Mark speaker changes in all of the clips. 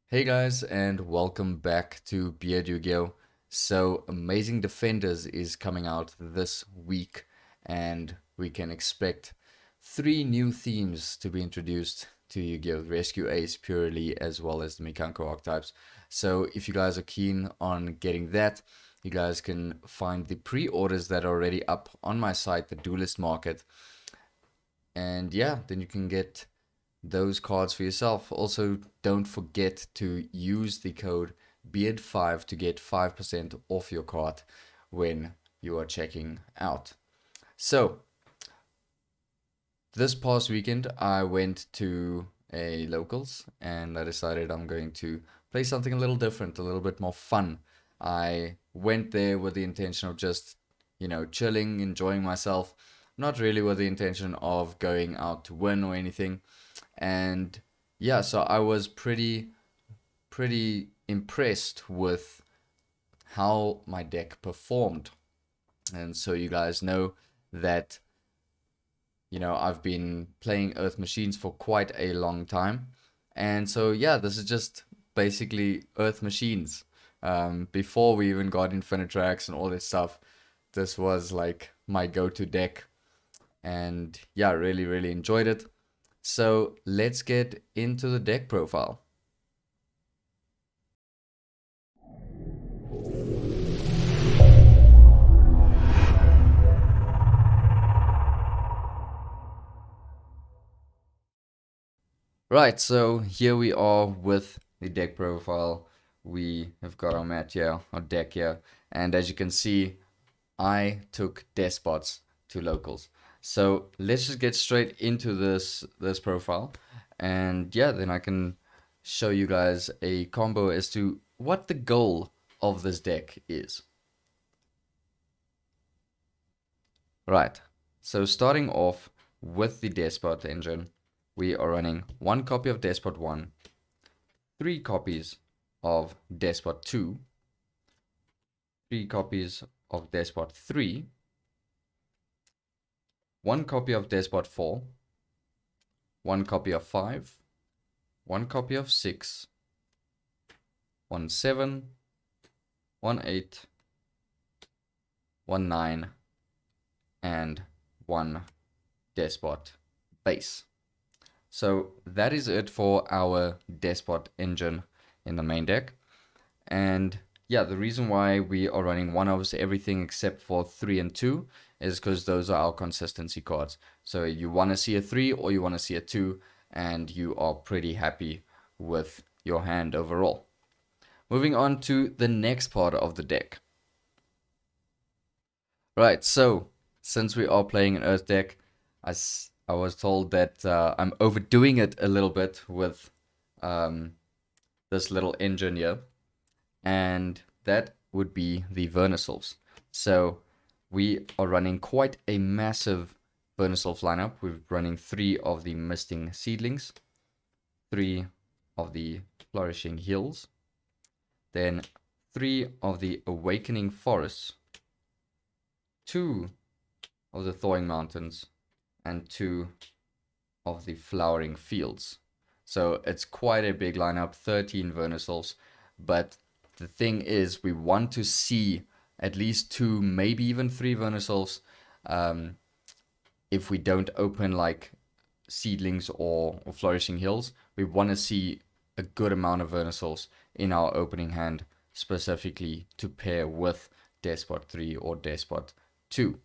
Speaker 1: Hey guys, and welcome back to BeardYGO. So, Amazing Defenders is coming out this week, and we can expect three new themes to be introduced to Yu-Gi-Oh! Rescue Ace purely, as well as the Mikanko archetypes. So, if you guys are keen on getting that, you guys can find the pre-orders that are already up on my site, the Duelist Market. And yeah, then you can get those cards for yourself. Also, don't forget to use the code BEARD5 to get 5% off your cart when you are checking out. So, this past weekend, I went to a locals and I decided I'm going to play something a little different, a little bit more fun. I went there with the intention of just, chilling, enjoying myself, not really with the intention of going out to win or anything. And yeah, so I was pretty impressed with how my deck performed. And so you guys know that I've been playing Earth Machines for quite a long time. And so yeah, this is just basically Earth Machines. Before we even got Infinitrax and all this stuff, this was like my go-to deck. And yeah, really enjoyed it. So let's get into the deck profile. Right, so here we are with the deck profile. We have got our mat here, our deck here, and as you can see, I took Despots to locals. So let's just get straight into this profile, and yeah, then I can show you guys a combo as to what the goal of this deck is. Right, so starting off with the Despot engine, we are running one copy of Despot 1, three copies of Despot 2, three copies of Despot 3, one copy of Despot 4, one copy of 5, one copy of 6, one 7, one 8, one 9, and one Despot base. So that is it for our Despot engine in the main deck. And yeah, the reason why we are running one of everything except for 3 and 2 is because those are our consistency cards. So you want to see a 3 or you want to see a 2, and you are pretty happy with your hand overall. Moving on to the next part of the deck. Right, so since we are playing an Earth deck, I was told that I'm overdoing it a little bit with um, this little engine here, and that would be the Vernusylphs. So we are running quite a massive Vernusylph lineup. We're running 3 of the Misting Seedlings, 3 of the Flourishing Hills, then 3 of the Awakening Forests, 2 of the Thawing Mountains, and 2 of the Flowering Fields. So it's quite a big lineup, 13 Vernusylphs, but the thing is, we want to see at least 2, maybe even 3 Vernusylphs. If we don't open like Seedlings or Flourishing Hills, we want to see a good amount of Vernusylphs in our opening hand, specifically to pair with Despot 3 or Despot 2.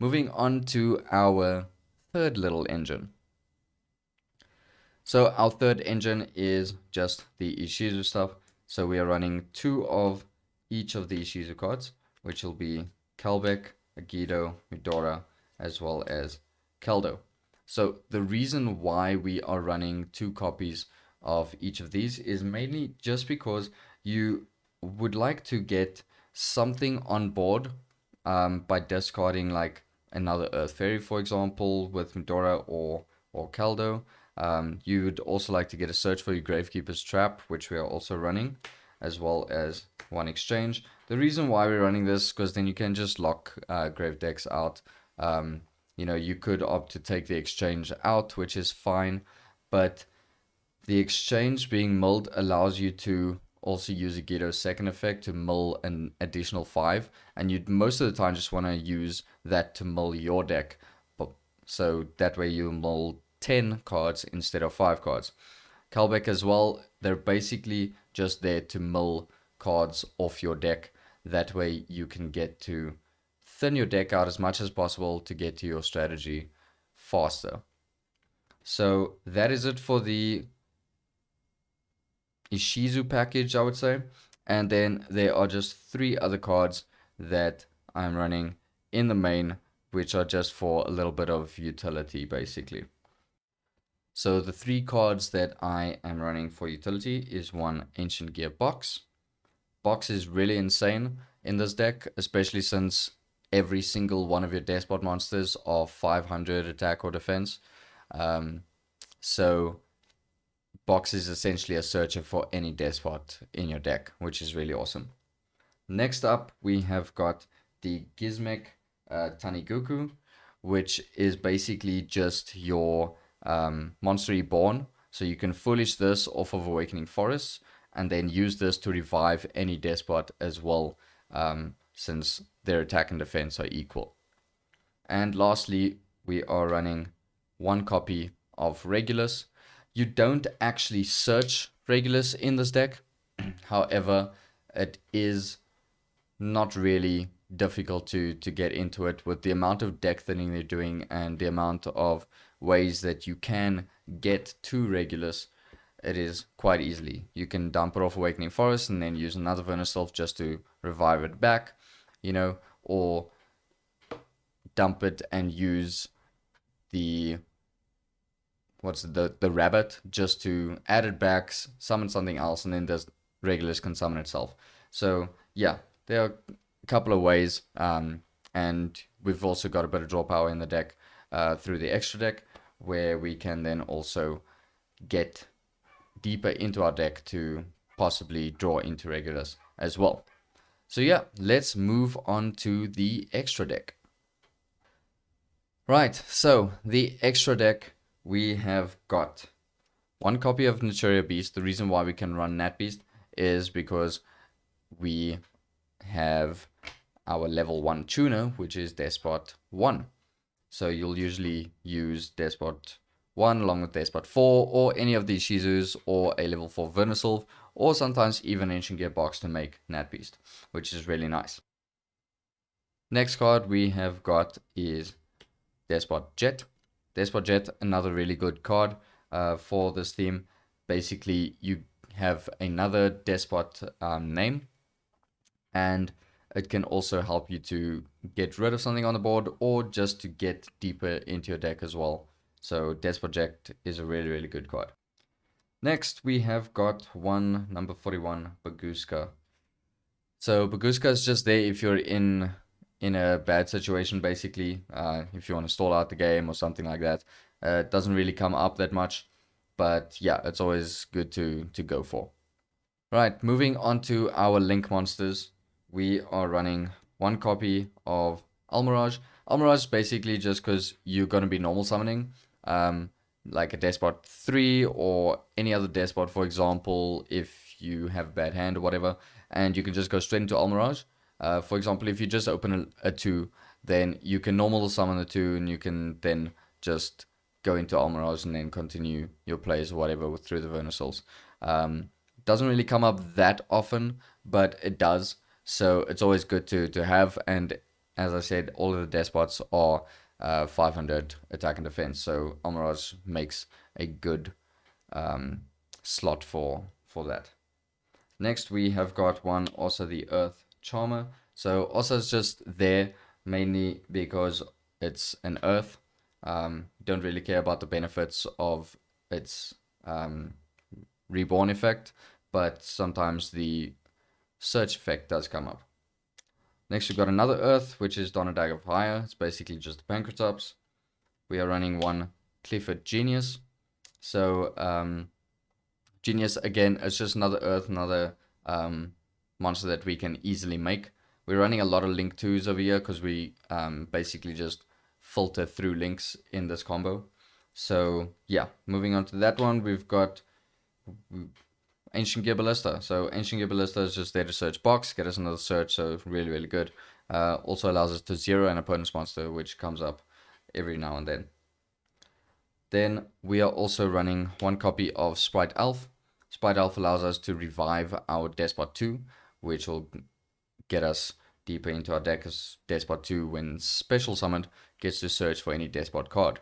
Speaker 1: Moving on to our third little engine. So our third engine is just the Ishizu stuff. So we are running 2 of each of the Ishizu cards, which will be Kelbeck, Agido, Midora, as well as Keldo. So the reason why we are running 2 copies of each of these is mainly just because you would like to get something on board by discarding like another Earth Fairy, for example, with Midora or Keldo. You would also like to get a Search for Your Gravekeeper's Trap, which we are also running, as well as one exchange. The reason why we're running this is because then you can just lock grave decks out. You could opt to take the exchange out, which is fine, but The exchange being milled allows you to also use a Ghetto second effect to mill an additional 5, and you'd most of the time just want to use that to mill your deck. So that way you mill 10 cards instead of 5 cards. Kalbeck as well, they're basically just there to mill cards off your deck. That way you can get to thin your deck out as much as possible to get to your strategy faster. So that is it for the Ishizu package, I would say. And then there are just 3 other cards that I'm running in the main, which are just for a little bit of utility, basically. So the 3 cards that I am running for utility is one Ancient Gear Box. Box is really insane in this deck, especially since every single one of your Despot monsters are 500 attack or defense. So Box is essentially a searcher for any Despot in your deck, which is really awesome. Next up, we have got the Gizmek Taniguku, which is basically just your Monster Reborn. So you can foolish this off of Awakening Forests, and then use this to revive any Despot as well, since their attack and defense are equal. And lastly, we are running 1 copy of Regulus. You don't actually search Regulus in this deck. However, it is not really difficult to get into it with the amount of deck thinning they're doing and the amount of ways that you can get to Regulus. It is quite easily. You can dump it off Awakening Forest and then use another Vernusylph just to revive it back, or dump it and use the rabbit just to add it back, summon something else, and then Regulus can summon itself. So yeah, there are a couple of ways, and we've also got a bit of draw power in the deck through the extra deck, where we can then also get deeper into our deck to possibly draw into Regulus as well. So yeah, let's move on to the extra deck. Right, so the extra deck, we have got 1 copy of Naturia Beast. The reason why we can run Nat Beast is because we have our level 1 tuner, which is Despot 1. So you'll usually use Despot 1 along with Despot 4, or any of the Ishizus, or a level 4 Vernusylph, or sometimes even Ancient Gear Box to make Nat Beast, which is really nice. Next card we have got is Despot Jet. Despot Jet, another really good card for this theme. Basically, you have another Despot name, and it can also help you to get rid of something on the board, or just to get deeper into your deck as well. So Despot Jet is a really, really good card. Next, we have got one number 41, Baguska. So Baguska is just there if you're in a bad situation, basically. If you want to stall out the game or something like that. It doesn't really come up that much, but yeah, it's always good to go for. Right, moving on to our link monsters. We are running 1 copy of Almirage. Almirage is basically just because you're going to be normal summoning, like a Despot 3 or any other Despot, for example, if you have bad hand or whatever, and you can just go straight into Almirage. For example, if you just open a 2, then you can normal summon the 2, and you can then just go into Almirage and then continue your plays or whatever through the Vernusylphs. Doesn't really come up that often, but it does. So it's always good to have. And as I said, all of the Despots are 500 attack and defense. So Almirage makes a good slot for that. Next, we have got one, also the Earth Charmer. So also it's just there mainly because it's an Earth. Don't really care about the benefits of its reborn effect, but sometimes the search effect does come up. Next, we've got another Earth, which is Donadag of Fire. It's basically just the Pancratops. We are running 1 Clifford Genius. So Genius, again, it's just another Earth, another monster that we can easily make. We're running a lot of Link 2s over here because we basically just filter through links in this combo. So yeah, moving on to that one, we've got Ancient Gear Ballista. So Ancient Gear Ballista is just there to search box, get us another search, so really, really good. Also allows us to zero an opponent's monster, which comes up every now and then. Then we are also running one copy of Sprite Elf. Sprite Elf allows us to revive our Despot 2, which will get us deeper into our deck, as Despot 2, when special summoned, gets to search for any Despot card.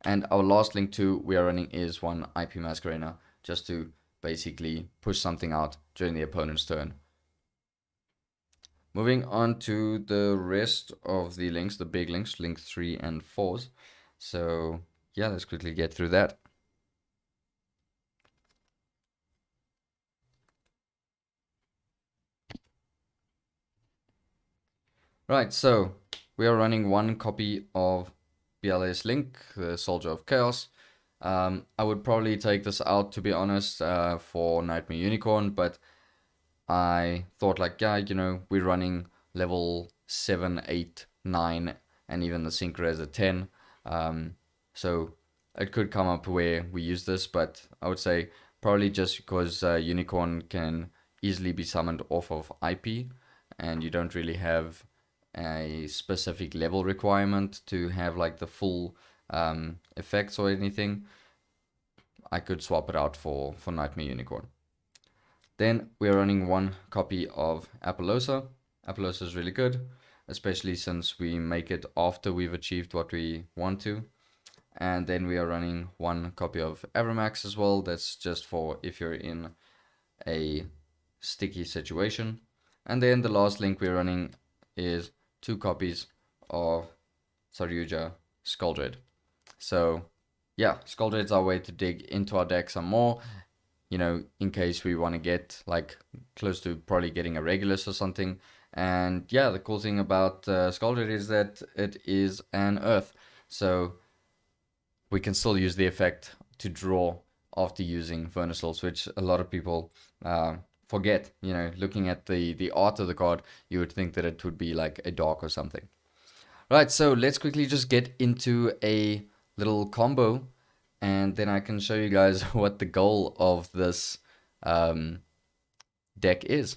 Speaker 1: And our last link to we are running is one IP Masquerader, just to basically push something out during the opponent's turn. Moving on to the rest of the links, the big links, link 3 and 4s. So yeah, let's quickly get through that. Right, so we are running one copy of BLS Link, the Soldier of Chaos. I would probably take this out, to be honest, for Nightmare Unicorn, but I thought like, yeah, you know, we're running level 7, 8, 9, and even the Synchro as a 10. So it could come up where we use this, but I would say probably just because Unicorn can easily be summoned off of IP, and you don't really have a specific level requirement to have like the full effects or anything, I could swap it out for Nightmare Unicorn. Then we are running one copy of Appaloosa. Appaloosa is really good, especially since we make it after we've achieved what we want to. And then we are running one copy of Avramax as well. That's just for if you're in a sticky situation. And then the last link we're running is two copies of Saryuja Skuldred. So yeah, Skuldred's our way to dig into our deck some more, you know, in case we want to get like close to probably getting a Regulus or something. And yeah, the cool thing about Skuldred is that it is an Earth, so we can still use the effect to draw after using Vernusylph, which a lot of people forget. You know, looking at the art of the card, you would think that it would be like a dark or something. Right, so let's quickly just get into a little combo, and then I can show you guys what the goal of this deck is.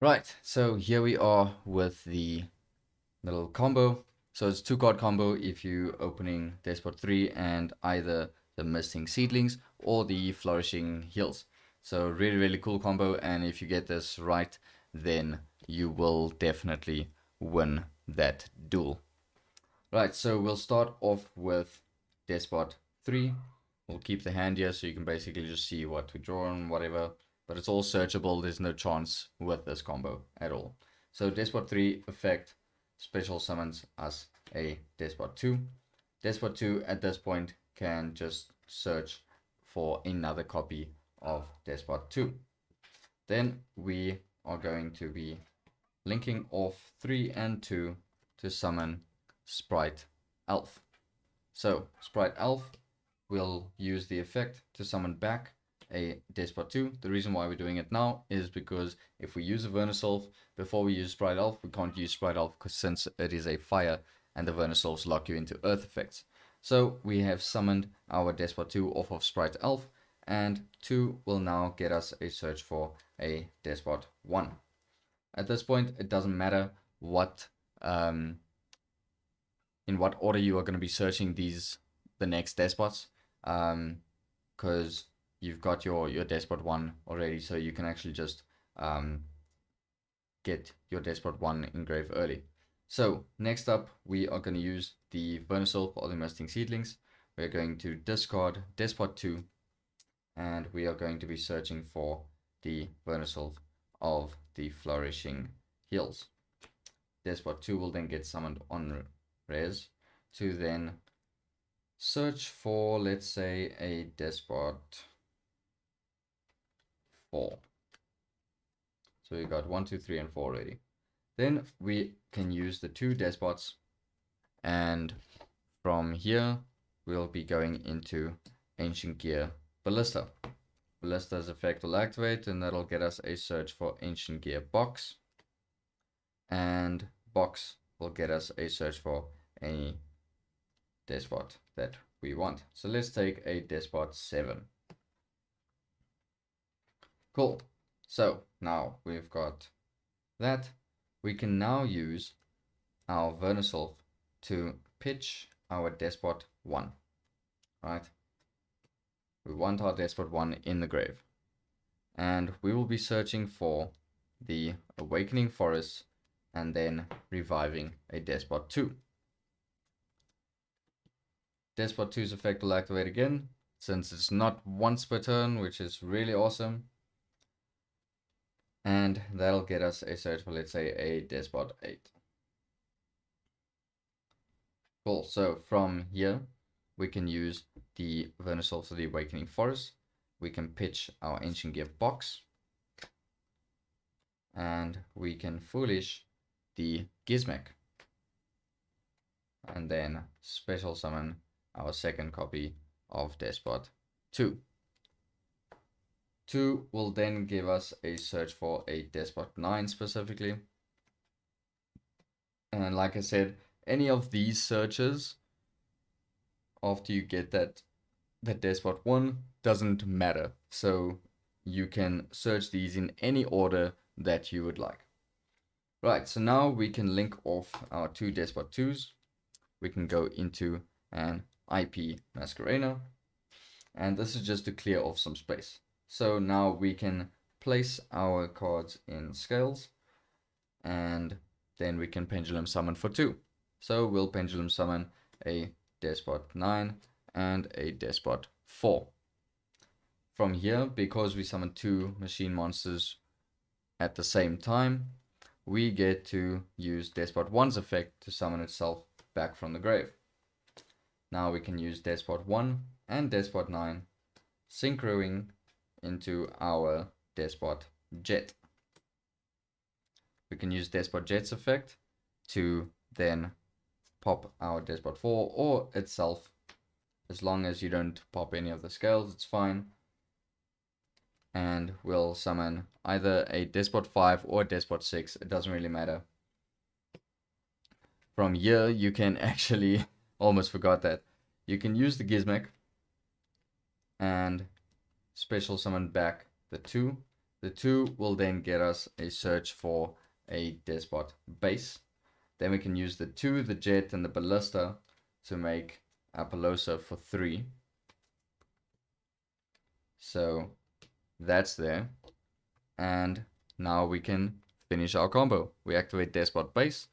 Speaker 1: Right, so here we are with the little combo. So it's 2-card combo if you opening Despot 3 and either the Misting Seedlings or the Flourishing Hills. So really, really cool combo, and if you get this right, then you will definitely win that duel. Right, so we'll start off with Despot 3. We'll keep the hand here so you can basically just see what we draw and whatever, but it's all searchable. There's no chance with this combo at all. So Despot 3 effect special summons us a Despot 2. Despot 2 at this point can just search for another copy of Despot 2. Then we are going to be linking off 3 and 2 to summon Sprite Elf. So Sprite Elf will use the effect to summon back a Despot 2. The reason why we're doing it now is because if we use a Vernusylph before we use Sprite Elf, we can't use Sprite Elf since it is a fire and the Vernusylphs lock you into earth effects. So we have summoned our Despot 2 off of Sprite Elf, and 2 will now get us a search for a Despot 1. At this point, it doesn't matter what in what order you are going to be searching the next Despots, because you've got your Despot 1 already, so you can actually just get your Despot 1 engraved early. So next up, we are going to use the Vernusylph or the Misting Seedlings. We're going to discard Despot 2, and we are going to be searching for the Vernusylph of the Flourishing Hills. Despot 2 will then get summoned on res to then search for, let's say, a Despot 4. So we got 1, 2, 3, and 4 already. Then we can use the 2 Despots, and from here we'll be going into Ancient Gear Ballista. Ballista's effect will activate, and that'll get us a search for Ancient Gear box. and box will get us a search for any Despot that we want. So let's take a Despot 7. Cool. So now we've got that. We can now use our Vernusylph to pitch our Despot 1. Right? We want our Despot 1 in the grave. And we will be searching for the Awakening Forest and then reviving a Despot 2. Despot 2's effect will activate again, since it's not once per turn, which is really awesome. And that'll get us a search for, let's say, a Despot 8. Cool, so from here, we can use the Vernusylph for the Awakening Forest. We can pitch our Ancient Gear box. And we can Foolish the Gizmek. And then special summon our second copy of Despot 2. 2 will then give us a search for a Despot 9 specifically. And like I said, any of these searches after you get that Despot 1 doesn't matter. So you can search these in any order that you would like. Right, so now we can link off our two Despot 2s. We can go into an IP Masquerena, and this is just to clear off some space. So now we can place our cards in scales, and then we can pendulum summon for 2. So we'll pendulum summon a Despot 9 and a Despot 4. From here, because we summon 2 machine monsters at the same time, we get to use Despot 1's effect to summon itself back from the grave. Now we can use Despot 1 and Despot 9 synchroing into our Despot Jet. We can use Despot Jet's effect to then pop our Despot 4 or itself. As long as you don't pop any of the scales, it's fine. And we'll summon either a Despot 5 or a Despot 6, it doesn't really matter. From here, you can actually, almost forgot that, you can use the Gizmek and special summon back the 2. The 2 will then get us a search for a Despot base. Then we can use the 2, the Jet, and the Ballista to make Apollosa for 3. So that's there. And now we can finish our combo. We activate Despot base,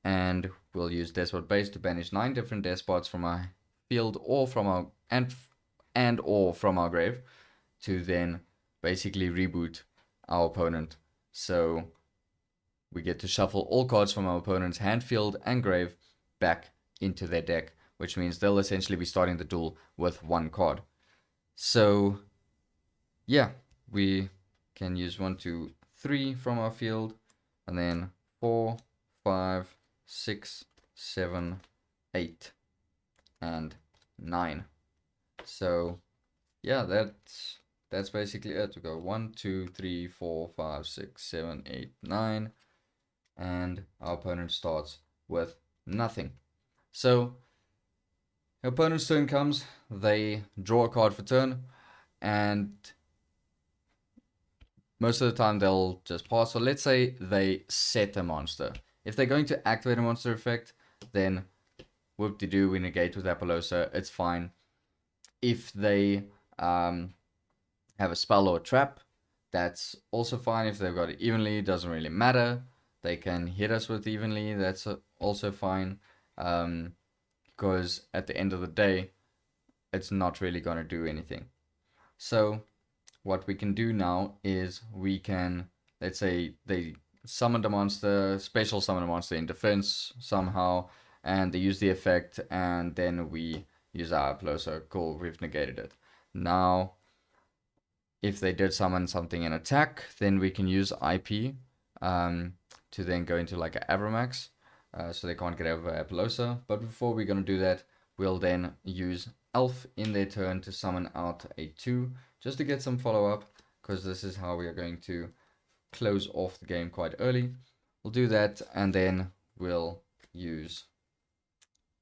Speaker 1: and we'll use Despot base to banish 9 different Despots from our field or from our or from our grave to then basically reboot our opponent. So we get to shuffle all cards from our opponent's hand, field, and grave back into their deck, which means they'll essentially be starting the duel with 1 card. So yeah, we can use 1, 2, 3 from our field, and then 4, 5, 6, 7, 8, and 9. So yeah, that's basically it. We go 1, 2, 3, 4, 5, 6, 7, 8, 9, and our opponent starts with nothing. So your opponent's turn comes, they draw a card for turn, and most of the time they'll just pass. So let's say they set a monster. If they're going to activate a monster effect, then whoop-de-doo, we negate with Apollosa, it's fine. If they have a spell or a trap, that's also fine. If they've got it evenly, it doesn't really matter. They can hit us with evenly, that's also fine. Because at the end of the day, it's not really going to do anything. So what we can do now is we can, let's say they summoned a monster, special summon a monster in defense somehow, and they use the effect, and then we use our Apollosa. Cool, we've negated it. Now, if they did summon something in attack, then we can use IP to then go into like an Avramax, so they can't get over Apollosa. But before we're going to do that, we'll then use Elf in their turn to summon out a 2, just to get some follow-up, because this is how we are going to close off the game quite early. we'll do that, and then we'll use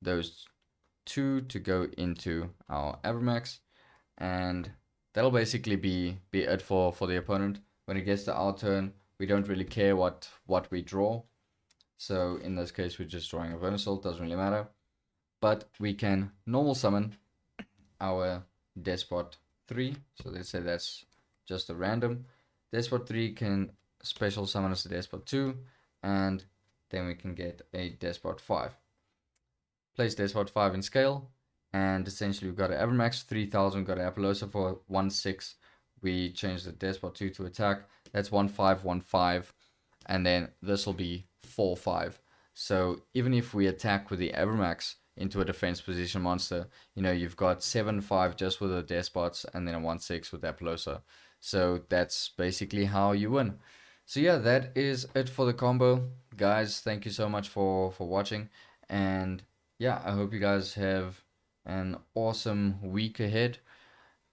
Speaker 1: those two to go into our Avermax, and that'll basically be it for the opponent. When it gets to our turn, we don't really care what we draw. So in this case, we're just drawing a Vernusylph, doesn't really matter. But we can normal summon our Despot 3. So let's say that's just a random. Despot 3 can special summon as a Despot 2, and then we can get a Despot 5. Place Despot 5 in scale, and essentially we've got an Avermax 3000, we've got an Apollosa for 1/6. We change the Despot 2 to attack. That's 1/5, 1/5, and then this will be 4/5. So even if we attack with the Avermax into a defense position monster, you know, you've got 7/5 just with the Despots, and then a 1/6 with Apollosa. So that's basically how you win. So yeah, that is it for the combo. Guys, thank you so much for watching, and yeah, I hope you guys have an awesome week ahead.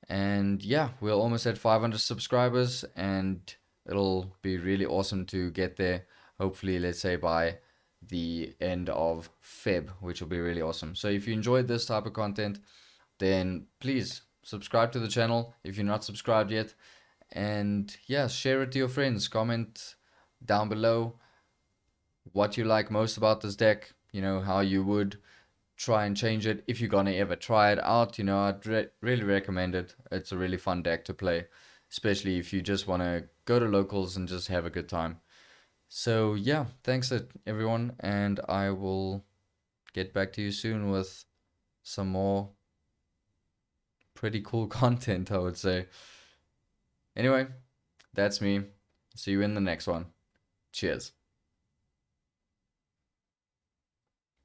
Speaker 1: And yeah, we're almost at 500 subscribers, and it'll be really awesome to get there. Hopefully, let's say by the end of Feb, which will be really awesome. So if you enjoyed this type of content, then please subscribe to the channel if you're not subscribed yet. And yeah, share it to your friends. Comment down below what you like most about this deck, you know, how you would try and change it if you're gonna ever try it out. You know, I'd really recommend it. It's a really fun deck to play, especially if you just want to go to locals and just have a good time. So yeah, thanks everyone, and I will get back to you soon with some more pretty cool content, I would say. Anyway, that's me. See you in the next one. Cheers.